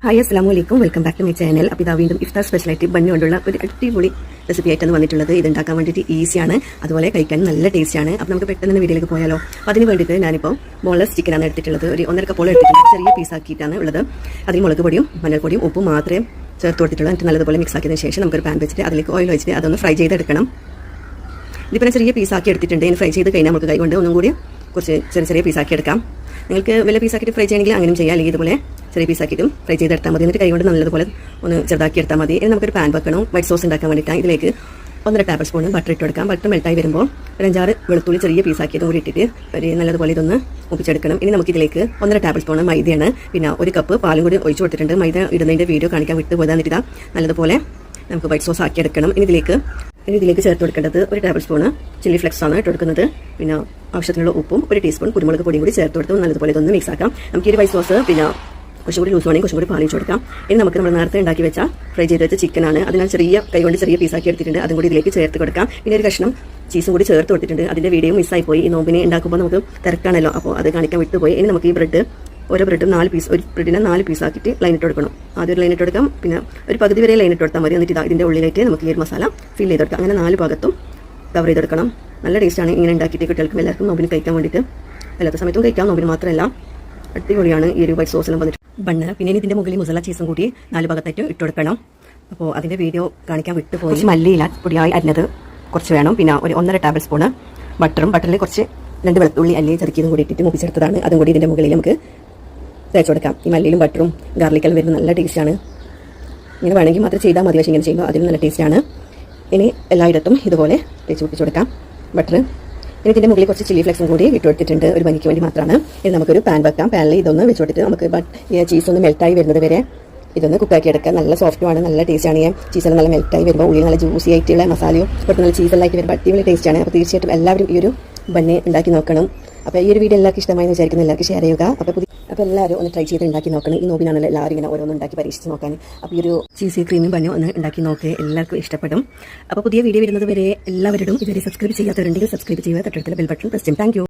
Hi അസ്സലാമു അലൈക്കും, welcome back to my channel. അപ്പോൾ ഇതാ വീണ്ടും ഇഫ്താർ സ്പെഷ്യലായിട്ട് ബണ്ണി കൊണ്ടുള്ള ഒരു അടിപൊളി റെസിപ്പി ആയിട്ടാണ് വന്നിട്ടുള്ളത്. ഇത് ഉണ്ടാക്കാൻ വേണ്ടിയിട്ട് ഈസിയാണ്, അതുപോലെ കഴിക്കാൻ നല്ല ടേസ്റ്റാണ്. അപ്പോൾ നമുക്ക് പെട്ടെന്ന് തന്നെ വീഡിയോയിലേക്ക് പോയാലോ. അപ്പോൾ അതിന് വേണ്ടിയിട്ട് ഞാനിപ്പോൾ ബോൺലെസ് ചിക്കനാണ് എടുത്തിട്ടുള്ളത്. ഒരു 1.5 കപ്പോളം എടുത്തിട്ടുണ്ട്. ചെറിയ പീസാക്കിയിട്ടാണ് ഉള്ളത്. അതിൽ മുളക് പൊടിയും മഞ്ഞൾപ്പൊടിയും ഉപ്പും മാത്രമേ ചേർത്ത് കൊടുത്തിട്ടുള്ളൂ. എന്നിട്ട് നല്ലതുപോലെ മിക്സ് ആക്കിയതിന് ശേഷം നമുക്കൊരു പാൻ വെച്ചിട്ട് അതിലേക്ക് ഓയിൽ വെച്ചിട്ട് അതൊന്ന് ഫ്രൈ ചെയ്തെടുക്കണം. ഇതിപ്പോൾ ചെറിയ പീസാക്കി എടുത്തിട്ടുണ്ട്. ഇനി ഫ്രൈ ചെയ്ത് കഴിഞ്ഞാൽ നമുക്ക് കൈ കൊണ്ട് ഒന്നും കൂടി കുറച്ച് ചെറിയ പീസാക്കി എടുക്കാം. നിങ്ങൾക്ക് വലിയ പീസാക്കിയിട്ട് ഫ്രൈ ചെയ്യണമെങ്കിൽ അങ്ങനെയും ചെയ്യാം, അല്ലെങ്കിൽ ഇതുപോലെ ചെറിയ പീസാക്കിയിട്ടും ഫ്രൈ ചെയ്തെടുത്താൽ മതി. എന്നിട്ട് കൈ കൊണ്ട് നല്ലതുപോലെ ഒന്ന് ചെറുതാക്കി എടുത്താൽ മതി. ഇനി നമുക്കൊരു പാൻ വെക്കണം. വൈറ്റ് സോസ് ഉണ്ടാക്കാൻ വേണ്ടിയിട്ടാണ്. ഇതിലേക്ക് 1.5 ടേബിൾ സ്പൂൺ ബട്ടർ ഇട്ട് കൊടുക്കാം. ബട്ടർ മെൽട്ടായി വരുമ്പോൾ ഒരു 5-6 വെളുത്തുള്ളി ചെറിയ പീസാക്കിയതും കൂടി ഇട്ടിട്ട് ഒരു നല്ലതുപോലെ ഇതൊന്ന് ഒപ്പിച്ചെടുക്കണം. ഇനി നമുക്കിതിലേക്ക് 1.5 ടേബിൾ സ്പൂൺ മൈദയാണ്, പിന്നെ 1 കപ്പ് പാലും കൂടി ഒഴിച്ചു കൊടുത്തിട്ടുണ്ട്. മൈദ ഇടുന്നതിൻ്റെ വീഡിയോ കാണിക്കാൻ വിട്ടു പോകാൻ എന്നിട്ട് നല്ലതുപോലെ നമുക്ക് വൈറ്റ് സോസ് ആക്കി എടുക്കണം. ഇനി ഇതിലേക്ക് ചേർത്ത് കൊടുക്കേണ്ടത് 1 ടേബിൾ സ്പൂണ് ചില്ലി ഫ്ലെക്സ് ആണ് ഇട്ട് കൊടുക്കുന്നത്. പിന്നെ ആവശ്യത്തിനുള്ള ഉപ്പും 1 ടീസ്പൂൺ കുരുമുളക് പൊടിയും കൂടി ചേർത്ത് കൊടുത്ത് നല്ലതുപോലെ ഇതൊന്ന് മിക്സ് ആക്കാം. നമുക്ക് ഈ വൈറ്റ് സോസ് പിന്നെ കുറച്ചും കൂടി ലൂസ് വേണമെങ്കിൽ കുറച്ചും കൂടി പാലിച്ച് കൊടുക്കാം. ഇനി നമുക്ക് നമ്മൾ നേരത്തെ ഉണ്ടാക്കി വെച്ച ഫ്രൈ ചെയ്ത് വെച്ച ചിക്കനാണ്. അതിനാൽ കൈ കൊണ്ട് ചെറിയ പീസാക്കി എടുത്തിട്ടുണ്ട്. അതും കൂടി ഇതിലേക്ക് ചേർത്ത് കൊടുക്കാം. പിന്നെ ഒരു കഷ്ണം ചീസും കൂടി ചേർത്ത് കൊടുത്തിട്ടുണ്ട്. അതിൻ്റെ വീഡിയോ മിസ്സായി പോയി. ഈ നോമ്പിനെ ഉണ്ടാക്കുമ്പോൾ നമുക്ക് തിരക്കാണല്ലോ, അപ്പോൾ അത് കാണിക്കാൻ വിട്ടുപോയി. ഇനി നമുക്ക് ഈ ഓരോ ബ്രെഡും 4 പീസ്, ഒരു ബ്രെഡിനെ 4 പീസാക്കിയിട്ട് ലൈൻ ഇട്ട് കൊടുക്കണം. ആദ്യം ഒരു ലൈൻ ഇട്ട് കൊടുക്കാം, പിന്നെ ഒരു പകുതി വരെ ലൈൻ ഇട്ട് കൊടുത്താൽ മതി. എന്നിട്ട് ഇതിൻ്റെ ഉള്ളിലായിട്ട് നമുക്ക് ഈ ഒരു മസാല ഫിൽ ചെയ്ത് കൊടുക്കാം. അങ്ങനെ 4 ഭാഗത്തും കവർ ചെയ്തെടുക്കണം. നല്ല ടേസ്റ്റാണ് ഇങ്ങനെ ഉണ്ടാക്കിയിട്ട് കുട്ടികൾക്കും എല്ലാവർക്കും നോമ്പിന് കഴിക്കാൻ വേണ്ടിയിട്ട്. എല്ലാത്ത സമയത്തും കഴിക്കാം, നോമ്പിന് മാത്രമല്ല. അടിപൊളിയാണ് ഈ ഒരു വൈറ്റ് സോസിലും വന്നിട്ട് ബണ്ണ്. പിന്നെ ഇതിൻ്റെ മുകളിൽ മസാല ചീസും കൂടി 4 ഭാഗത്തായിട്ട് ഇട്ട് കൊടുക്കണം. അപ്പോൾ അതിൻ്റെ വീഡിയോ കാണിക്കാൻ വിട്ടുപോയി. കുറച്ച് മല്ലിയില പൊടിയായി അരിഞ്ഞത് കുറച്ച് വേണം. പിന്നെ ഒരു 1.5 ടേബിൾ സ്പൂണ് ബട്ടറിൽ കുറച്ച് 2 വെളുത്തുള്ളി അല്ലി ചതക്കിയതും കൂടി ഇട്ടിട്ട് മുപ്പിച്ചെടുത്തതാണ്. അതും കൂടി ഇതിൻ്റെ മുകളിൽ നമുക്ക് തേച്ച് കൊടുക്കാം. ഈ മല്ലിയിലും ബട്ടറും ഗാർലിക്കെല്ലാം വരുന്ന നല്ല ടേസ്റ്റാണ്. ഇങ്ങനെ വേണമെങ്കിൽ മാത്രം ചെയ്താൽ മതി, പക്ഷേ ഇങ്ങനെ ചെയ്യുമ്പോൾ അതിന് നല്ല ടേസ്റ്റാണ്. ഇനി എല്ലായിടത്തും ഇതുപോലെ തേച്ച് പിടിച്ച് കൊടുക്കാം ബട്ടർ. ഇനി ഇതിൻ്റെ മുകളിൽ കുറച്ച് ചില്ലി ഫ്ലെക്സും കൂടി ഇട്ട് കൊടുത്തിട്ടുണ്ട്, ഒരു ഭംഗിക്ക് വേണ്ടി മാത്രമാണ്. ഇനി നമുക്കൊരു പാൻ വെക്കാം. പാനിൽ ഇതൊന്ന് വെച്ച് കൊടുത്തിട്ട് നമുക്ക് ചീസ് ഒന്ന് മെൽറ്റായി വരുന്നത് വരെ ഇതൊന്ന് കുക്കാക്കി എടുക്കാം. നല്ല സോഫ്റ്റുമാണ്, നല്ല ടേസ്റ്റാണ്. ചീസെല്ലാം നല്ല മെൽറ്റായി വരുമ്പോൾ ഉള്ളിൽ നല്ല ജ്യൂസി ആയിട്ടുള്ള മസാലയും കുറച്ച് നല്ല ചീസെല്ലാം ആയിട്ട് വരുമ്പോൾ അടിപൊളി ടേസ്റ്റാണ്. അപ്പോൾ തീർച്ചയായിട്ടും എല്ലാവരും ഈ ഒരു ബണ്ണ് ഉണ്ടാക്കി നോക്കണം. അപ്പോൾ ഈ ഒരു വീഡിയോ എല്ലാവർക്കും ഇഷ്ടമായി എന്ന് വിചാരിക്കുന്നു. എല്ലാവർക്കും ഷെയർ ചെയ്യുക. അപ്പോൾ എല്ലാവരും ഒന്ന് ട്രൈ ചെയ്ത് ഉണ്ടാക്കി നോക്കണം. ഈ നോമ്പിനാണല്ലോ എല്ലാവരും ഇങ്ങനെ ഓരോന്ന് ഉണ്ടാക്കി പരീക്ഷിച്ച് നോക്കാൻ. അപ്പോൾ ഈ ഒരു ചീസി ക്രീമും ബണ്ണും ഒന്ന് ഉണ്ടാക്കി നോക്കുക, എല്ലാവർക്കും ഇഷ്ടപ്പെടും. അപ്പോൾ പുതിയ വീഡിയോ വരുന്നത് വരെ എല്ലാവരോടും ഇതുവരെ സബ്സ്ക്രൈബ് ചെയ്യാത്തവരുണ്ടെങ്കിൽ സബ്സ്ക്രൈബ് ചെയ്യുക. തൊട്ടടുത്തുള്ള ബെൽ ബട്ടൺ പ്രസ് ചെയ്യും. Thank you.